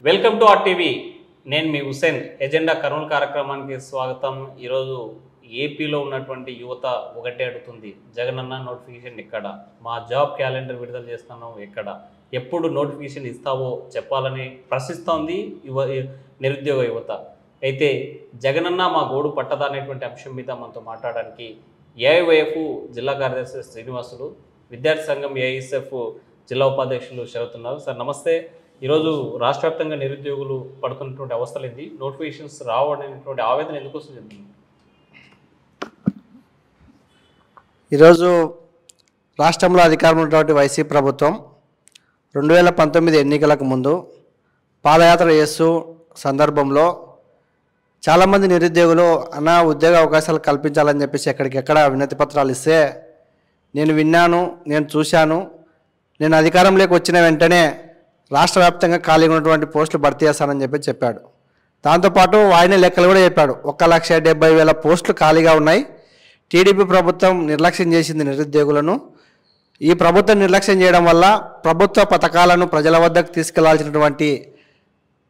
Welcome to RTV. నేను మీ Hussain. Agenda Kurnool కార్యక్రమానికి స్వాగతం. ఈరోజు ఏపీలో ఉన్నటువంటి యువత ఒకటే అడుగుతుంది, జగనన్న నోటిఫికేషన్ ఎక్కడ, మా జాబ్ క్యాలెండర్ విడుదల చేస్తున్నావు ఎక్కడ, ఎప్పుడు నోటిఫికేషన్ ఇస్తావో చెప్పాలని ప్రశ్నిస్తోంది నిరుద్యోగ యువత. అయితే జగనన్న మా గోడు పట్టదా అనేటువంటి అంశం మీద మనతో మాట్లాడడానికి ఏఐవైఎఫ్ జిల్లా కార్యదర్శి శ్రీనివాసులు, విద్యార్థి సంఘం ఏఐఎస్ఎఫ్ జిల్లా ఉపాధ్యక్షులు శరత్ ఉన్నారు. సార్ నమస్తే. ఈరోజు రాష్ట్ర వ్యాప్తంగా నిరుద్యోగులు పడుతున్నటువంటి అవస్థలు ఏంటి, నోటిఫికేషన్స్ రావనేటువంటి ఆవేదన ఎందుకు వస్తుంది? ఈరోజు రాష్ట్రంలో అధికారంలో ఉన్నటువంటి వైసీపీ ప్రభుత్వం 2019 ఎన్నికలకు ముందు పాదయాత్ర చేస్తూ సందర్భంలో చాలామంది నిరుద్యోగులు ఉద్యోగ అవకాశాలు కల్పించాలని చెప్పేసి ఎక్కడికెక్కడ వినతి పత్రాలు ఇస్తే, నేను విన్నాను, నేను చూశాను, నేను అధికారంలోకి వచ్చిన వెంటనే రాష్ట్ర వ్యాప్తంగా ఖాళీగా ఉన్నటువంటి పోస్టులు భర్తీ చేస్తానని చెప్పాడు. దాంతోపాటు ఆయన లెక్కలు కూడా చెప్పాడు. 1,70,000 పోస్టులు ఖాళీగా ఉన్నాయి. టీడీపీ ప్రభుత్వం నిర్లక్ష్యం చేసింది నిరుద్యోగులను. ఈ ప్రభుత్వం నిర్లక్ష్యం చేయడం వల్ల ప్రభుత్వ పథకాలను ప్రజల వద్దకు తీసుకెళ్లాల్సినటువంటి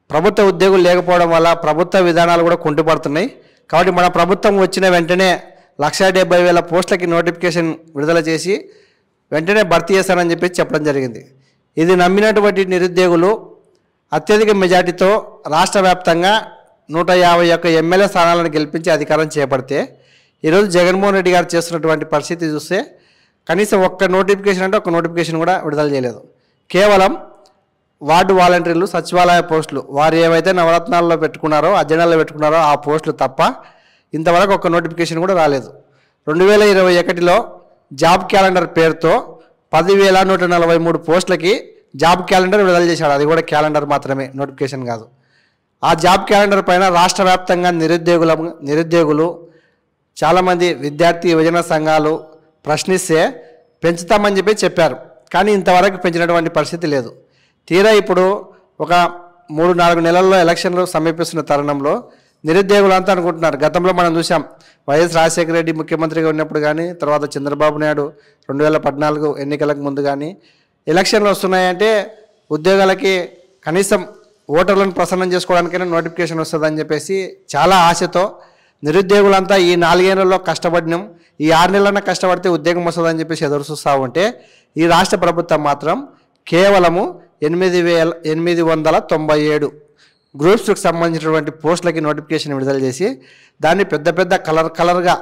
ప్రభుత్వ ఉద్యోగులు లేకపోవడం వల్ల ప్రభుత్వ విధానాలు కూడా కుంటుపడుతున్నాయి. కాబట్టి మన ప్రభుత్వం వచ్చిన వెంటనే 1,70,000 పోస్టులకి నోటిఫికేషన్ విడుదల చేసి వెంటనే భర్తీ చేస్తానని చెప్పడం జరిగింది. ఇది నమ్మినటువంటి నిరుద్యోగులు అత్యధిక మెజార్టీతో రాష్ట్ర వ్యాప్తంగా 151 ఎమ్మెల్యే స్థానాలను గెలిపించి అధికారం చేపడితే, ఈరోజు జగన్మోహన్ రెడ్డి గారు చేస్తున్నటువంటి పరిస్థితి చూస్తే కనీసం ఒక్క నోటిఫికేషన్ కూడా విడుదల చేయలేదు. కేవలం వార్డు వాలంటీర్లు, సచివాలయ పోస్టులు, వారు ఏవైతే నవరత్నాల్లో పెట్టుకున్నారో, అజెండాలో పెట్టుకున్నారో ఆ పోస్టులు తప్ప ఇంతవరకు ఒక్క నోటిఫికేషన్ కూడా రాలేదు. 2021లో జాబ్ క్యాలెండర్ పేరుతో 10,143 పోస్టులకి జాబ్ క్యాలెండర్ విడుదల చేశాడు. అది కూడా క్యాలెండర్ మాత్రమే, నోటిఫికేషన్ కాదు. ఆ జాబ్ క్యాలెండర్ పైన రాష్ట్ర వ్యాప్తంగా నిరుద్యోగులు చాలామంది విద్యార్థి యువజన సంఘాలు ప్రశ్నిస్తే పెంచుతామని చెప్పారు. కానీ ఇంతవరకు పెంచినటువంటి పరిస్థితి లేదు. తీరా ఇప్పుడు ఒక 3-4 నెలల్లో ఎలక్షన్లు సమీపిస్తున్న తరుణంలో నిరుద్యోగులంతా అనుకుంటున్నారు. గతంలో మనం చూసాం, వైఎస్ రాజశేఖర రెడ్డి ముఖ్యమంత్రిగా ఉన్నప్పుడు కానీ, తర్వాత చంద్రబాబు నాయుడు 2014 ఎన్నికలకు ముందు కానీ ఎలక్షన్లు వస్తున్నాయంటే ఉద్యోగాలకి కనీసం ఓటర్లను ప్రసన్నం చేసుకోవడానికైనా నోటిఫికేషన్ వస్తుందని చెప్పేసి చాలా ఆశతో నిరుద్యోగులంతా ఈ 4 ఏళ్లలో కష్టపడినాం, ఈ 6 నెలలన్నా కష్టపడితే ఉద్యోగం వస్తుందని చెప్పేసి ఎదురు చూస్తూ ఉంటే, ఈ రాష్ట్ర ప్రభుత్వం మాత్రం కేవలము 8,897 గ్రూప్స్కి సంబంధించినటువంటి పోస్టులకి నోటిఫికేషన్ విడుదల చేసి దాన్ని పెద్ద కలర్గా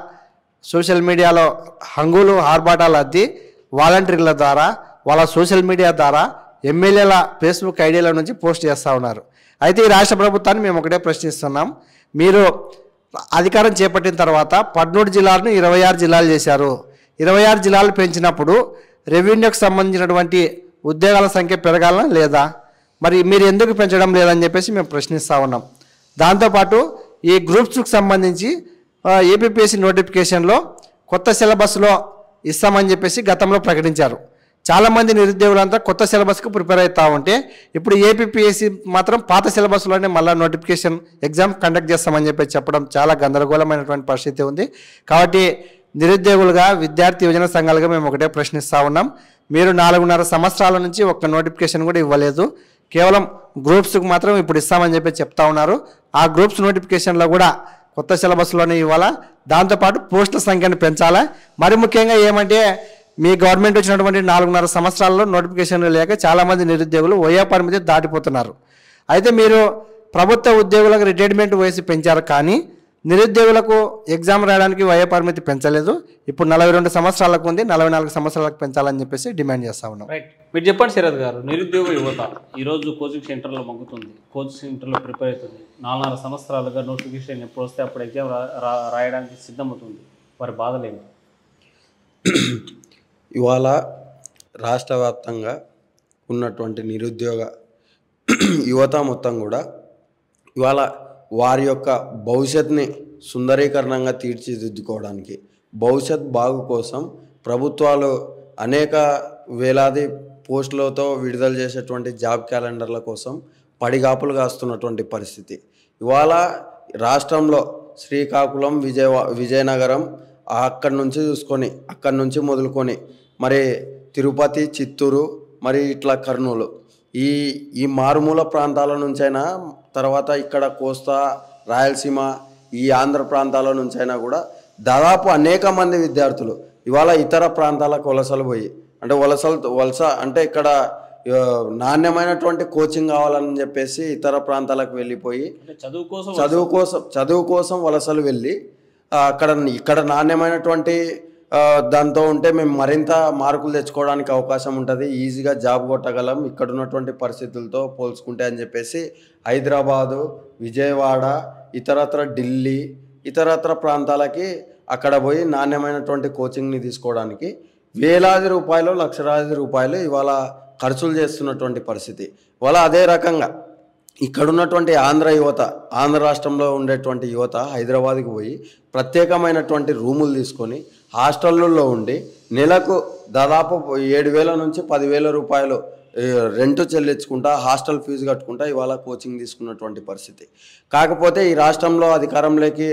సోషల్ మీడియాలో హంగులు ఆర్భాటాలు అద్ది వాలంటీర్ల ద్వారా, వాళ్ళ సోషల్ మీడియా ద్వారా, ఎమ్మెల్యేల ఫేస్బుక్ ఐడీల నుంచి పోస్ట్ చేస్తూ ఉన్నారు. అయితే ఈ రాష్ట్ర ప్రభుత్వాన్ని మేము ఒకటే ప్రశ్నిస్తున్నాం. మీరు అధికారం చేపట్టిన తర్వాత 13 జిల్లాలను 26 జిల్లాలు చేశారు. 26 జిల్లాలు పెంచినప్పుడు రెవెన్యూకి సంబంధించినటువంటి ఉద్యోగాల సంఖ్య పెరగాలనా లేదా? మరి మీరు ఎందుకు పెంచడం లేదని చెప్పేసి మేము ప్రశ్నిస్తూ ఉన్నాం. దాంతోపాటు ఈ గ్రూప్స్కి సంబంధించి ఏపీపీఎస్సీ నోటిఫికేషన్లో కొత్త సిలబస్లో ఇస్తామని చెప్పేసి గతంలో ప్రకటించారు. చాలామంది నిరుద్యోగులంతా కొత్త సిలబస్కి ప్రిపేర్ అవుతూ ఉంటే, ఇప్పుడు ఏపీపీఎస్సీ మాత్రం పాత సిలబస్లోనే మళ్ళీ నోటిఫికేషన్ ఎగ్జామ్ కండక్ట్ చేస్తామని చెప్పడం చాలా గందరగోళమైనటువంటి పరిస్థితి ఉంది. కాబట్టి నిరుద్యోగులుగా, విద్యార్థి యువజన సంఘాలుగా మేము ఒకటే ప్రశ్నిస్తూ ఉన్నాం. మీరు 4.5 సంవత్సరాల నుంచి ఒక్క నోటిఫికేషన్ కూడా ఇవ్వలేదు. కేవలం గ్రూప్స్కి మాత్రం ఇప్పుడు ఇస్తామని చెప్తా ఉన్నారు. ఆ గ్రూప్స్ నోటిఫికేషన్లో కూడా కొత్త సిలబస్లోనే ఇవ్వాలా, దాంతోపాటు పోస్టుల సంఖ్యను పెంచాలా. మరి ముఖ్యంగా ఏమంటే, మీ గవర్నమెంట్ వచ్చినటువంటి 4.5 సంవత్సరాల్లో నోటిఫికేషన్లు లేక చాలామంది నిరుద్యోగులు వయో పరిమితి దాటిపోతున్నారు. అయితే మీరు ప్రభుత్వ ఉద్యోగులకు రిటైర్మెంట్ వయసు పెంచారు, కానీ నిరుద్యోగులకు ఎగ్జామ్ రాయడానికి వయో పరిమితి పెంచలేదు. ఇప్పుడు 42 సంవత్సరాలకు ఉంది, 44 సంవత్సరాలకు పెంచాలని చెప్పేసి డిమాండ్ చేస్తూ ఉన్నాం. రైట్, మీరు చెప్పండి శరత్ గారు. నిరుద్యోగ యువత ఈరోజు కోచింగ్ సెంటర్లో మగ్గుతుంది, కోచింగ్ సెంటర్లో ప్రిపేర్ అవుతుంది. 4.5 సంవత్సరాలుగా నోటిఫికేషన్ ఎప్పుడు వస్తే అప్పుడు ఎగ్జామ్ రాయడానికి సిద్ధమవుతుంది. వారి బాధలేమి? ఇవాళ రాష్ట్ర వ్యాప్తంగా ఉన్నటువంటి నిరుద్యోగ యువత మొత్తం కూడా ఇవాళ వారి యొక్క భవిష్యత్తుని సుందరీకరణంగా తీర్చిదిద్దుకోవడానికి, భవిష్యత్ బాగు కోసం ప్రభుత్వాలు అనేక వేలాది పోస్టులతో విడుదల చేసేటువంటి జాబ్ క్యాలెండర్ల కోసం పడిగాపులు కాస్తున్నటువంటి పరిస్థితి. ఇవాళ రాష్ట్రంలో శ్రీకాకుళం, విజయనగరం, అక్కడి నుంచి మొదలుకొని మరి తిరుపతి, చిత్తూరు, మరి ఇట్లా కర్నూలు, ఈ ఈ మారుమూల ప్రాంతాల నుంచైనా, తర్వాత ఇక్కడ కోస్తా, రాయలసీమ, ఈ ఆంధ్ర ప్రాంతాల నుంచైనా కూడా దాదాపు అనేక మంది విద్యార్థులు ఇవాళ ఇతర ప్రాంతాలకు వలసలు పోయి, అంటే వలస అంటే ఇక్కడ నాణ్యమైనటువంటి కోచింగ్ కావాలని చెప్పేసి ఇతర ప్రాంతాలకు వెళ్ళిపోయి చదువు కోసం వలసలు వెళ్ళి ఇక్కడ నాణ్యమైనటువంటి దాంతో ఉంటే మేము మరింత మార్కులు తెచ్చుకోవడానికి అవకాశం ఉంటుంది, ఈజీగా జాబ్ కొట్టగలం ఇక్కడ ఉన్నటువంటి పరిస్థితులతో పోల్చుకుంటే అని చెప్పేసి హైదరాబాదు, విజయవాడ, ఇతరత్ర ఢిల్లీ, ఇతరత్ర ప్రాంతాలకి అక్కడ పోయి నాణ్యమైనటువంటి కోచింగ్ని తీసుకోవడానికి వేలాది రూపాయలు, లక్షలాది రూపాయలు ఇవాళ ఖర్చులు చేస్తున్నటువంటి పరిస్థితి. ఇవాళ అదే రకంగా ఇక్కడ ఉన్నటువంటి ఆంధ్ర రాష్ట్రంలో ఉండేటువంటి యువత హైదరాబాద్కి పోయి ప్రత్యేకమైనటువంటి రూములు తీసుకొని హాస్టళ్ళల్లో ఉండి నెలకు దాదాపు 7,000 నుంచి 10,000 రూపాయలు రెంట్ చెల్లించుకుంటా, హాస్టల్ ఫీజు కట్టుకుంటా ఇవాళ కోచింగ్ తీసుకున్నటువంటి పరిస్థితి. కాకపోతే ఈ రాష్ట్రంలో అధికారంలోకి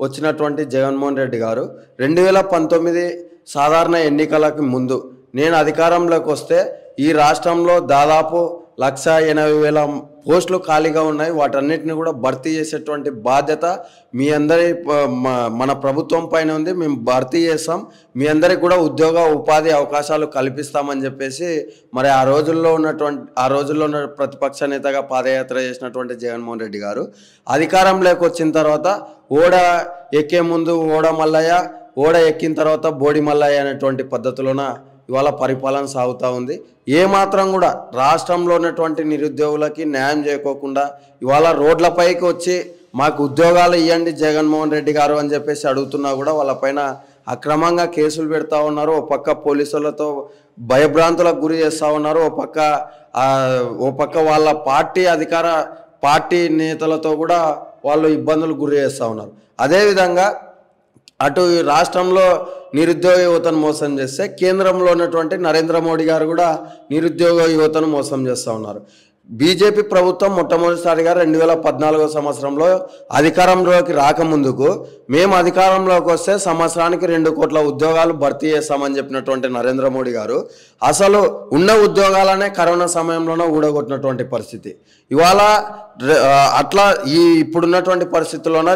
వచ్చినటువంటి జగన్మోహన్ రెడ్డి గారు 2019 సాధారణ ఎన్నికలకు ముందు నేను అధికారంలోకి వస్తే ఈ రాష్ట్రంలో దాదాపు 1,80,000 పోస్టులు ఖాళీగా ఉన్నాయి, వాటన్నిటిని కూడా భర్తీ చేసేటువంటి బాధ్యత మీ అందరి మన ప్రభుత్వం పైన ఉంది, మేము భర్తీ చేస్తాం, మీ అందరికి కూడా ఉపాధి అవకాశాలు కల్పిస్తామని చెప్పేసి మరి ఆ రోజుల్లో ఉన్న ప్రతిపక్ష నేతగా పాదయాత్ర చేసినటువంటి జగన్మోహన్ రెడ్డి గారు అధికారంలోకి వచ్చిన తర్వాత ఓడ ఎక్కే ముందు ఓడ మల్లయ్య, ఓడ ఎక్కిన తర్వాత బోడి మల్లయ్య అనేటువంటి పద్ధతిలోన ఇవాళ పరిపాలన సాగుతూ ఉంది. ఏమాత్రం కూడా రాష్ట్రంలో ఉన్నటువంటి నిరుద్యోగులకి న్యాయం చేయకోకుండా ఇవాళ రోడ్లపైకి వచ్చి మాకు ఉద్యోగాలు ఇవ్వండి జగన్మోహన్ రెడ్డి గారు అని చెప్పేసి అడుగుతున్నా కూడా వాళ్ళపైన అక్రమంగా కేసులు పెడతా ఉన్నారు. ఓ పక్క పోలీసులతో భయభ్రాంతులకు గురి చేస్తూ ఉన్నారు, ఓ పక్క వాళ్ళ పార్టీ నేతలతో కూడా వాళ్ళు ఇబ్బందులు గురి చేస్తూ ఉన్నారు. అదేవిధంగా అటు రాష్ట్రంలో నిరుద్యోగ యువతను మోసం చేస్తే కేంద్రంలో ఉన్నటువంటి నరేంద్ర మోడీ గారు కూడా నిరుద్యోగ యువతను మోసం చేస్తూ ఉన్నారు. బీజేపీ ప్రభుత్వం మొట్టమొదటిసారిగా 2014 సంవత్సరంలో అధికారంలోకి రాకముందుకు మేము అధికారంలోకి వస్తే సంవత్సరానికి 2 కోట్ల ఉద్యోగాలు భర్తీ చేస్తామని చెప్పినటువంటి నరేంద్ర మోడీ గారు అసలు ఉన్న ఉద్యోగాలనే కరోనా సమయంలోనే ఊడగొట్టినటువంటి పరిస్థితి. ఇవాళ అట్లా ఇప్పుడున్నటువంటి పరిస్థితుల్లోన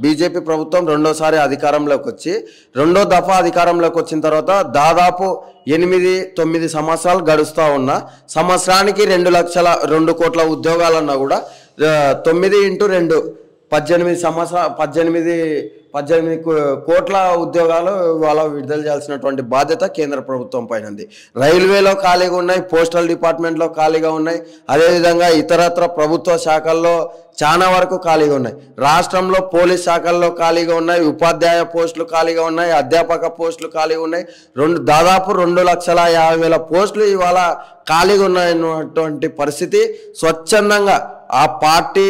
బీజేపీ ప్రభుత్వం రెండోసారి అధికారంలోకి వచ్చి రెండో దఫా అధికారంలోకి వచ్చిన తర్వాత దాదాపు 8-9 సంవత్సరాలు గడుస్తూ ఉన్నా సంవత్సరానికి 2 కోట్ల ఉద్యోగాలన్నా కూడా 9x2 18 కోట్ల ఉద్యోగాలు ఇవాళ విడుదల చేయాల్సినటువంటి బాధ్యత కేంద్ర ప్రభుత్వం పైన ఉంది. రైల్వేలో ఖాళీగా ఉన్నాయి, పోస్టల్ డిపార్ట్మెంట్లో ఖాళీగా ఉన్నాయి, అదేవిధంగా ఇతరత్ర ప్రభుత్వ శాఖల్లో చాలా వరకు ఖాళీగా ఉన్నాయి. రాష్ట్రంలో పోలీస్ శాఖల్లో ఖాళీగా ఉన్నాయి, ఉపాధ్యాయ పోస్టులు ఖాళీగా ఉన్నాయి, అధ్యాపక పోస్టులు ఖాళీగా ఉన్నాయి. దాదాపు 2,50,000 పోస్టులు ఇవాళ ఖాళీగా ఉన్నటువంటి పరిస్థితి. స్వచ్ఛందంగా ఆ పార్టీ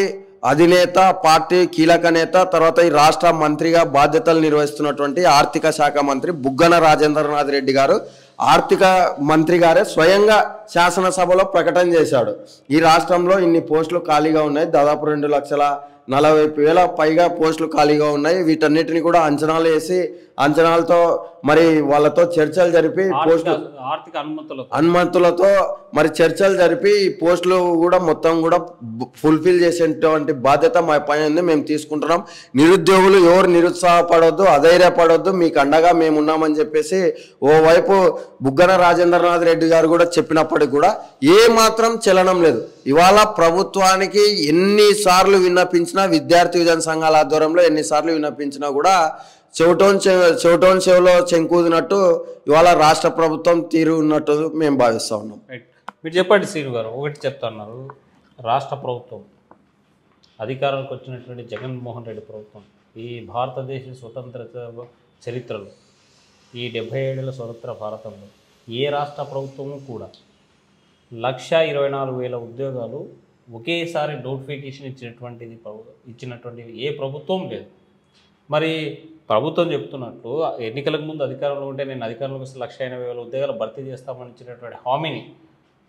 అధినేత, పార్టీ కీలక నేత, తర్వాత ఈ రాష్ట్ర మంత్రిగా బాధ్యతలు నిర్వహిస్తున్నటువంటి ఆర్థిక శాఖ మంత్రి బుగ్గన రాజేంద్రనాథ్ రెడ్డి గారు, ఆర్థిక మంత్రి గారే స్వయంగా శాసనసభలో ప్రకటన చేశాడు. ఈ రాష్ట్రంలో ఇన్ని పోస్టులు ఖాళీగా ఉన్నాయి, దాదాపు 2,40,000 పైగా పోస్టులు ఖాళీగా ఉన్నాయి. వీటన్నిటిని కూడా అంచనాలు వేసి అంచనాలతో మరి వాళ్ళతో చర్చలు జరిపి పోస్టులు ఆర్థిక అనుమతులతో మరి చర్చలు జరిపి ఈ పోస్టులు కూడా మొత్తం కూడా ఫుల్ఫిల్ చేసేటువంటి బాధ్యత మా పైన ఉంది, మేము తీసుకుంటున్నాం. నిరుద్యోగులు ఎవరు నిరుత్సాహపడొద్దు, అధైర్యపడొద్దు, మీకు అండగా మేము ఉన్నామని చెప్పేసి ఓవైపు బుగ్గన రాజేంద్రనాథ్ రెడ్డి గారు కూడా చెప్పినప్పటికీ కూడా ఏ మాత్రం చలనం లేదు. ఇవాళ ప్రభుత్వానికి ఎన్నిసార్లు విన్నపించినా, విద్యార్థి విధాన సంఘాల ఆధ్వర్యంలో ఎన్నిసార్లు విన్నపించినా కూడా చెవిటోన్ చెవిలో చెంకూదినట్టు ఇవాళ రాష్ట్ర ప్రభుత్వం తీరు ఉన్నట్టు మేము భావిస్తూ ఉన్నాం. మీరు చెప్పండి శ్రీను గారు, ఒకటి చెప్తున్నారు, రాష్ట్ర ప్రభుత్వం అధికారానికి వచ్చినటువంటి జగన్మోహన్ రెడ్డి ప్రభుత్వం ఈ భారతదేశ స్వతంత్ర చరిత్రలో ఈ 77 ఏళ్ల స్వతంత్ర భారతంలో ఏ రాష్ట్ర ప్రభుత్వము కూడా 1,24,000 ఉద్యోగాలు ఒకేసారి నోటిఫికేషన్ ఇచ్చినటువంటి ఏ ప్రభుత్వం లేదు. మరి ప్రభుత్వం చెప్తున్నట్లు ఎన్నికలకు ముందు అధికారంలో ఉంటే నేను అధికారంలోకి వస్తే 1,80,000 ఉద్యోగాలు భర్తీ చేస్తామని ఇచ్చినటువంటి హామీని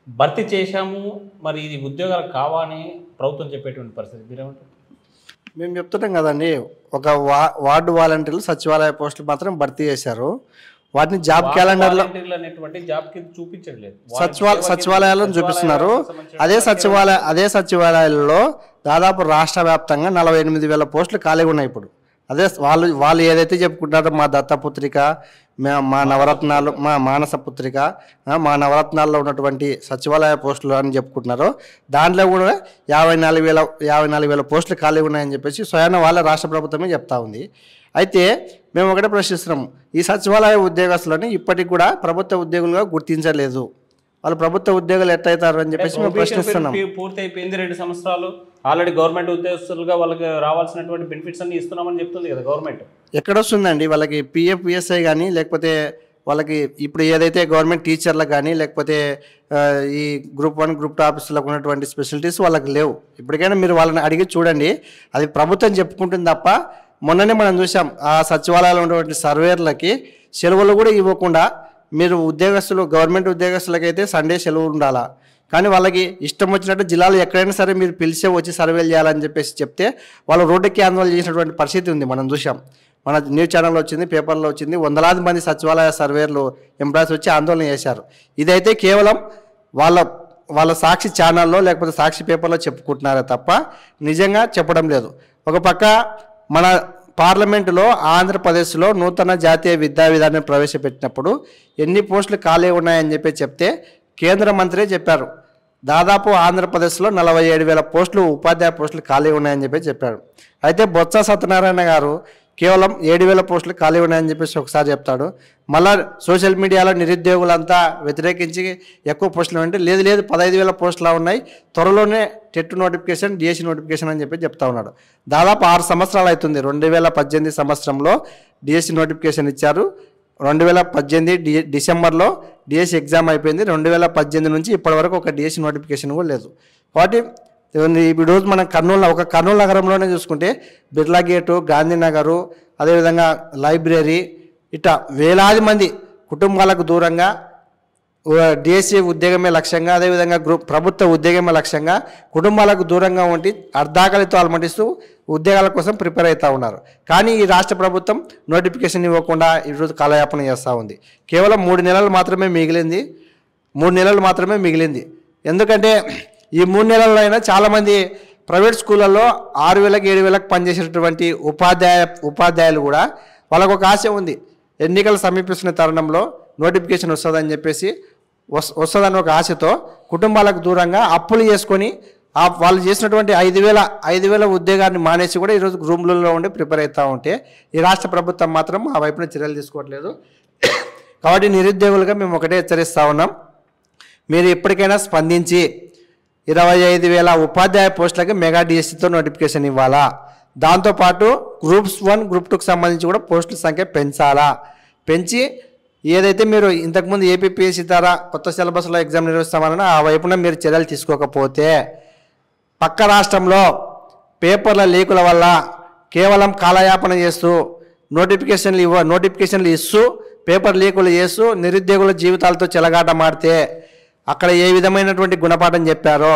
భర్తీ చేశాము, మరి ఇది ఉద్యోగాలు కావాలని ప్రభుత్వం చెప్పేటువంటి పరిస్థితి మీరేమంటారు? మేము చెప్తున్నాం కదండి, ఒక వార్డు వాలంటీర్లు సచివాలయ పోస్టులు మాత్రం భర్తీ చేశారు. వాటిని జాబ్ క్యాలెండర్లో అనేటువంటి జాబ్ కి చూపించట్లేదు. సచివాలయాలను చూపిస్తున్నారు. అదే సచివాలయాల్లో దాదాపు రాష్ట్ర వ్యాప్తంగా 48,000 పోస్టులు ఖాళీగా ఉన్నాయి ఇప్పుడు. అదే వాళ్ళు ఏదైతే చెప్పుకుంటారో మా దత్తపుత్రిక, మా నవరత్నాలు, మా మానస పుత్రిక, మా నవరత్నాల్లో ఉన్నటువంటి సచివాలయ పోస్టులు అని చెప్పుకుంటున్నారో దాంట్లో కూడా 54,000 పోస్టులు ఖాళీగా ఉన్నాయని చెప్పేసి స్వయాన వాళ్ళ రాష్ట్ర ప్రభుత్వమే చెప్తా ఉంది. అయితే మేము ఒకటే ప్రశ్నిస్తున్నాం, ఈ సచివాలయ ఉద్యోగస్తులని ఇప్పటికి కూడా ప్రభుత్వ ఉద్యోగులుగా గుర్తించలేదు. వాళ్ళు ప్రభుత్వ ఉద్యోగులు ఎట్లయితారు అని చెప్పేసి మేము ప్రశ్నిస్తున్నాం. పూర్తి అయిపోయింది 2 సంవత్సరాలు, ఆల్రెడీ గవర్నమెంట్ ఉద్యోగస్తులుగా వాళ్ళకి రావాల్సినటువంటి బెనిఫిట్స్ అన్ని ఇస్తున్నామని చెప్తుంది కదా గవర్నమెంట్. ఎక్కడొస్తుందండి వాళ్ళకి పిఎఫ్, పిఎస్ఐ కానీ, లేకపోతే వాళ్ళకి ఇప్పుడు ఏదైతే గవర్నమెంట్ టీచర్లకు కానీ, లేకపోతే ఈ గ్రూప్ 1 గ్రూప్ 2 ఆఫీసులకు ఉన్నటువంటి స్పెషాలిటీస్ వాళ్ళకి లేవు. ఇప్పటికైనా మీరు వాళ్ళని అడిగి చూడండి. అది ప్రభుత్వం చెప్పుకుంటుంది తప్ప, మొన్ననే మనం చూసాం ఆ సచివాలయాల్లో ఉన్నటువంటి సర్వేర్లకి సెలవులు కూడా ఇవ్వకుండా, మీరు ఉద్యోగస్తులు గవర్నమెంట్ ఉద్యోగస్తులకైతే సండే సెలవు ఉండాలా, కానీ వాళ్ళకి ఇష్టం వచ్చినట్టు జిల్లాలో ఎక్కడైనా సరే మీరు పిలిచే వచ్చి సర్వేలు చేయాలని చెప్పేసి చెప్తే వాళ్ళు రోడ్డుకి ఆందోళన చేసినటువంటి పరిస్థితి ఉంది. మనం చూసాం, మన న్యూస్ ఛానల్లో వచ్చింది, పేపర్లో వచ్చింది. వందలాది మంది సచివాలయ సర్వేర్లు ఎంప్లాయీస్ వచ్చి ఆందోళన చేశారు. ఇదైతే కేవలం వాళ్ళ సాక్షి ఛానల్లో లేకపోతే సాక్షి పేపర్లో చెప్పుకుంటున్నారే తప్ప నిజంగా చెప్పడం లేదు. ఒక పక్క మన పార్లమెంటులో ఆంధ్రప్రదేశ్లో నూతన జాతీయ విద్యా విధానం ప్రవేశపెట్టినప్పుడు ఎన్ని పోస్టులు ఖాళీ ఉన్నాయని చెప్తే కేంద్ర మంత్రి చెప్పారు, దాదాపు ఆంధ్రప్రదేశ్లో 47,000 పోస్టులు ఉపాధ్యాయ పోస్టులు ఖాళీ ఉన్నాయని చెప్పారు. అయితే బొత్స సత్యనారాయణ గారు కేవలం 7,000 పోస్టులు ఖాళీ ఉన్నాయని చెప్పేసి ఒకసారి చెప్తాడు. మళ్ళీ సోషల్ మీడియాలో నిరుద్యోగులంతా వ్యతిరేకించి ఎక్కువ పోస్టులు అంటే లేదు 15,000 పోస్టులు ఉన్నాయి, త్వరలోనే టెట్ నోటిఫికేషన్, డిఎస్సి నోటిఫికేషన్ అని చెప్తా ఉన్నాడు. దాదాపు 6 సంవత్సరాలు అవుతుంది. 2018 సంవత్సరంలో డిఎస్సి నోటిఫికేషన్ ఇచ్చారు. 2018 డిసెంబర్లో డిఎస్సి ఎగ్జామ్ అయిపోయింది. 2018 నుంచి ఇప్పటి వరకు ఒక డిఎస్సి నోటిఫికేషన్ కూడా లేదు. కాబట్టి ఈరోజు మనం కర్నూలు నగరంలోనే చూసుకుంటే బిర్లా గేటు, గాంధీనగరు, అదేవిధంగా లైబ్రరీ, ఇట్లా వేలాది మంది కుటుంబాలకు దూరంగా డిఎస్సి ఉద్యోగమే లక్ష్యంగా, అదేవిధంగా ప్రభుత్వ ఉద్యోగమే లక్ష్యంగా కుటుంబాలకు దూరంగా ఉండి అర్ధాకలితో అలమటిస్తూ ఉద్యోగాల కోసం ప్రిపేర్ అవుతూ ఉన్నారు. కానీ ఈ రాష్ట్ర ప్రభుత్వం నోటిఫికేషన్ ఇవ్వకుండా ఈరోజు కాలయాపన చేస్తూ ఉంది. కేవలం 3 నెలలు మాత్రమే మిగిలింది. ఎందుకంటే ఈ 3 నెలల్లో అయినా చాలామంది ప్రైవేట్ స్కూళ్ళల్లో 6,000కి 7,000కి పనిచేసేటటువంటి ఉపాధ్యాయులు కూడా వాళ్ళకు ఒక ఆశ ఉంది, ఎన్నికలు సమీపిస్తున్న తరుణంలో నోటిఫికేషన్ వస్తుందని ఒక ఆశతో కుటుంబాలకు దూరంగా అప్పులు చేసుకొని వాళ్ళు చేసినటువంటి 5,000 ఉద్యోగాన్ని మానేసి కూడా ఈరోజు రూమ్లలో ఉండి ప్రిపేర్ అవుతూ ఉంటే ఈ రాష్ట్ర ప్రభుత్వం మాత్రం ఆ వైపున చర్యలు తీసుకోవట్లేదు. కాబట్టి నిరుద్యోగులుగా మేము ఒకటే హెచ్చరిస్తూ ఉన్నాం, మీరు ఇప్పటికైనా స్పందించి 25,000 ఉపాధ్యాయ పోస్టులకి మెగా డిఎస్సితో నోటిఫికేషన్ ఇవ్వాలా. దాంతోపాటు గ్రూప్స్ 1 గ్రూప్ 2కి సంబంధించి కూడా పోస్టుల సంఖ్య పెంచి ఏదైతే మీరు ఇంతకుముందు ఏపీపీఎస్సీ ద్వారా కొత్త సిలబస్లో ఎగ్జామ్ నిర్వహిస్తామని ఆ వైపున మీరు చర్యలు తీసుకోకపోతే పక్క రాష్ట్రంలో పేపర్ల లీకుల వల్ల కేవలం కాలయాపన చేస్తూ నోటిఫికేషన్లు ఇస్తూ పేపర్ లీకులు చేస్తూ నిరుద్యోగుల జీవితాలతో చెలగాట మాడితే అక్కడ ఏ విధమైనటువంటి గుణపాఠం చెప్పారో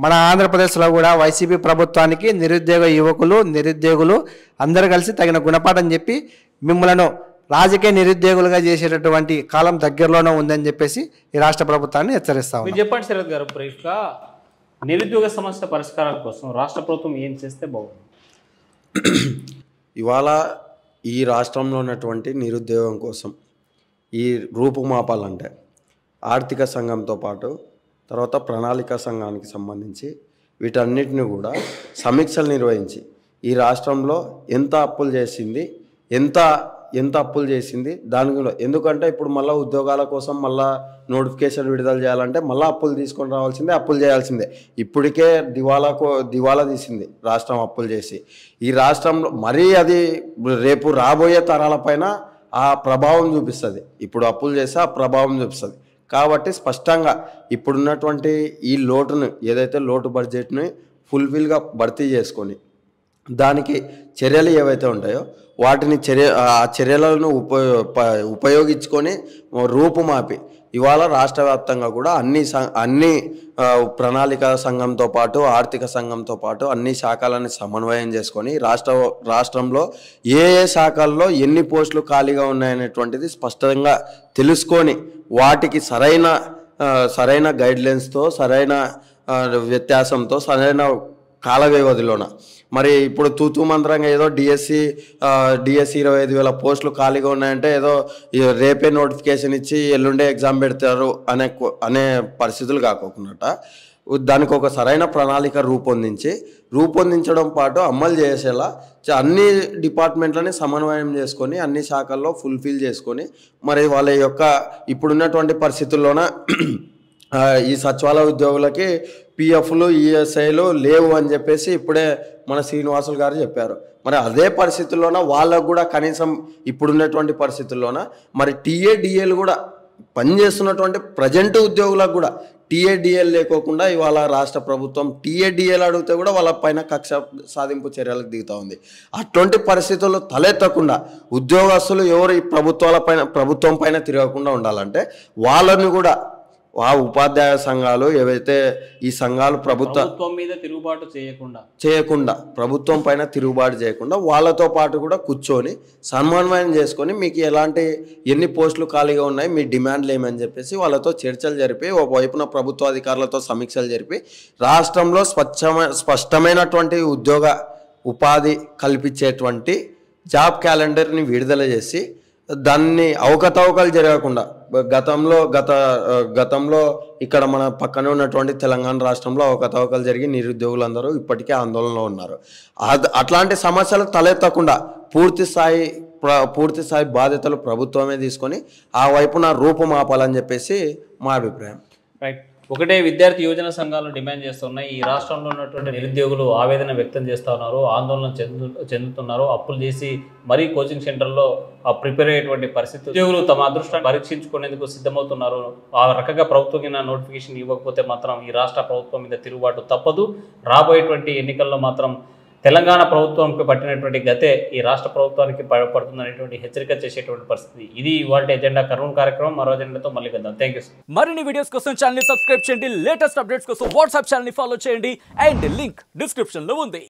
మన ఆంధ్రప్రదేశ్లో కూడా వైసీపీ ప్రభుత్వానికి నిరుద్యోగులు అందరూ కలిసి తగిన గుణపాఠం చెప్పి మిమ్మలను రాజకీయ నిరుద్యోగులుగా చేసేటటువంటి కాలం దగ్గరలోనే ఉందని చెప్పేసి ఈ రాష్ట్ర ప్రభుత్వాన్ని హెచ్చరిస్తాం. మీరు చెప్పండి శరత్ గారు, బ్రీఫ్గా నిరుద్యోగ సమస్య పరిష్కారం కోసం రాష్ట్ర ప్రభుత్వం ఏం చేస్తే బాగుంది? ఇవాళ ఈ రాష్ట్రంలో ఉన్నటువంటి నిరుద్యోగం కోసం ఈ రూపుమాపాలంటే ఆర్థిక సంఘంతో పాటు తర్వాత ప్రణాళిక సంఘానికి సంబంధించి వీటన్నిటిని కూడా సమీక్షలు నిర్వహించి ఈ రాష్ట్రంలో ఎంత అప్పులు చేసింది దాని ఎందుకంటే ఇప్పుడు మళ్ళీ ఉద్యోగాల కోసం మళ్ళీ నోటిఫికేషన్ విడుదల చేయాలంటే మళ్ళీ అప్పులు తీసుకొని రావాల్సిందే, అప్పులు చేయాల్సిందే. ఇప్పటికే దివాలా తీసింది రాష్ట్రం అప్పులు చేసి. ఈ రాష్ట్రంలో మరీ అది రేపు రాబోయే తరాలపైన ఆ ప్రభావం చూపిస్తుంది. ఇప్పుడు అప్పులు చేస్తే ఆ ప్రభావం చూపిస్తుంది. కాబట్టి స్పష్టంగా ఇప్పుడున్నటువంటి ఈ లోటును ఏదైతే లోటు బడ్జెట్ని ఫుల్ఫిల్గా భర్తీ చేసుకొని దానికి చర్యలు ఏవైతే ఉంటాయో వాటిని చర్యలను ఉపయోగించుకొని రూపుమాపి ఇవాళ రాష్ట్ర వ్యాప్తంగా కూడా అన్ని ప్రణాళిక సంఘంతో పాటు ఆర్థిక సంఘంతో పాటు అన్ని శాఖలని సమన్వయం చేసుకొని రాష్ట్రంలో ఏ శాఖల్లో ఎన్ని పోస్టులు ఖాళీగా ఉన్నాయనేటువంటిది స్పష్టంగా తెలుసుకొని వాటికి సరైన గైడ్లైన్స్తో సరైన వ్యత్యాసంతో సరైన కాల వ్యవధిలోన మరి ఇప్పుడు తూతూ మంత్రంగా ఏదో డిఎస్సి 25,000 పోస్టులు ఖాళీగా ఉన్నాయంటే ఏదో రేపే నోటిఫికేషన్ ఇచ్చి ఎల్లుండే ఎగ్జామ్ పెడతారు అనే పరిస్థితులు కాకోకున్నట దానికి ఒక సరైన ప్రణాళిక రూపొందించడం పాటు అమలు చేసేలా అన్ని డిపార్ట్మెంట్లని సమన్వయం చేసుకొని అన్ని శాఖల్లో ఫుల్ఫిల్ చేసుకొని మరి వాళ్ళ యొక్క ఇప్పుడున్నటువంటి పరిస్థితుల్లోన ఈ సచివాలయ ఉద్యోగులకి పిఎఫ్లు ఈఎస్ఐలు లేవు అని చెప్పేసి ఇప్పుడే మన శ్రీనివాసులు గారు చెప్పారు. మరి అదే పరిస్థితుల్లోన వాళ్ళకు కూడా కనీసం ఇప్పుడున్నటువంటి పరిస్థితుల్లోన మరి టీఏడిఏలు కూడా పనిచేస్తున్నటువంటి ప్రజెంట్ ఉద్యోగులకు కూడా టీఏడిఏలు లేకోకుండా ఇవాళ రాష్ట్ర ప్రభుత్వం టీఏడిఏలు అడిగితే కూడా వాళ్ళ పైన కక్ష సాధింపు చర్యలకు దిగుతూ ఉంది. అటువంటి పరిస్థితుల్లో తలెత్తకుండా ఉద్యోగస్తులు ఎవరు ఈ ప్రభుత్వం పైన తిరగకుండా ఉండాలంటే వాళ్ళని కూడా ఆ ఉపాధ్యాయ సంఘాలు ఏవైతే ఈ సంఘాలు ప్రభుత్వం మీద తిరుగుబాటు చేయకుండా ప్రభుత్వం పైన తిరుగుబాటు చేయకుండా వాళ్ళతో పాటు కూడా కూర్చొని సమన్వయం చేసుకొని మీకు ఎన్ని పోస్టులు ఖాళీగా ఉన్నాయి మీ డిమాండ్లు ఏమని చెప్పేసి వాళ్ళతో చర్చలు జరిపి ఒకవైపున ప్రభుత్వ అధికారులతో సమీక్షలు జరిపి రాష్ట్రంలో స్పష్టమైనటువంటి ఉపాధి కల్పించేటువంటి జాబ్ క్యాలెండర్ని విడుదల చేసి దాన్ని అవకతవకలు జరగకుండా గతంలో ఇక్కడ మన పక్కనే ఉన్నటువంటి తెలంగాణ రాష్ట్రంలో అవకతవకలు జరిగి నిరుద్యోగులందరూ ఇప్పటికే ఆందోళనలో ఉన్నారు. అట్లాంటి సమస్యలు తలెత్తకుండా పూర్తి స్థాయి బాధ్యతలు ప్రభుత్వమే తీసుకొని ఆ వైపున రూపుమాపాలని చెప్పేసి మా అభిప్రాయం. రైట్. ఒకటే విద్యార్థి యువజన సంఘాలు డిమాండ్ చేస్తున్నాయి. ఈ రాష్ట్రంలో ఉన్నటువంటి నిరుద్యోగులు ఆవేదన వ్యక్తం చేస్తూ ఉన్నారు, ఆందోళన చెందుతున్నారు. అప్పులు చేసి మరీ కోచింగ్ సెంటర్లో ప్రిపేర్ అయ్యేటువంటి పరిస్థితి. ఉద్యోగులు తమ అదృష్టాన్ని పరీక్షించుకునేందుకు సిద్ధమవుతున్నారు. ఆ రకంగా ప్రభుత్వం నోటిఫికేషన్ ఇవ్వకపోతే మాత్రం ఈ రాష్ట్ర ప్రభుత్వం మీద తిరుగుబాటు తప్పదు. రాబోయేటువంటి ఎన్నికల్లో మాత్రం తెలంగాణ ప్రభుత్వంకి పట్టినటువంటి గతే ఈ రాష్ట్ర ప్రభుత్వానికి పడుతుందనేటువంటి హెచ్చరిక చేసేటువంటి పరిస్థితి. ఇది ఇవాళ ఎజెండా కర్నూలు కార్యక్రమం. మరో ఎజెండాతో మళ్ళీ కలుద్దాం. Thank you. మరిన్ని వీడియోస్ కోసం ఛానల్ సబ్స్క్రైబ్ చేయండి, లేటెస్ట్ అప్డేట్స్ కోసం వాట్సాప్ ఛానల్ ఫాలో చేయండి అండ్ లింక్ డిస్క్రిప్షన్ లో ఉంది.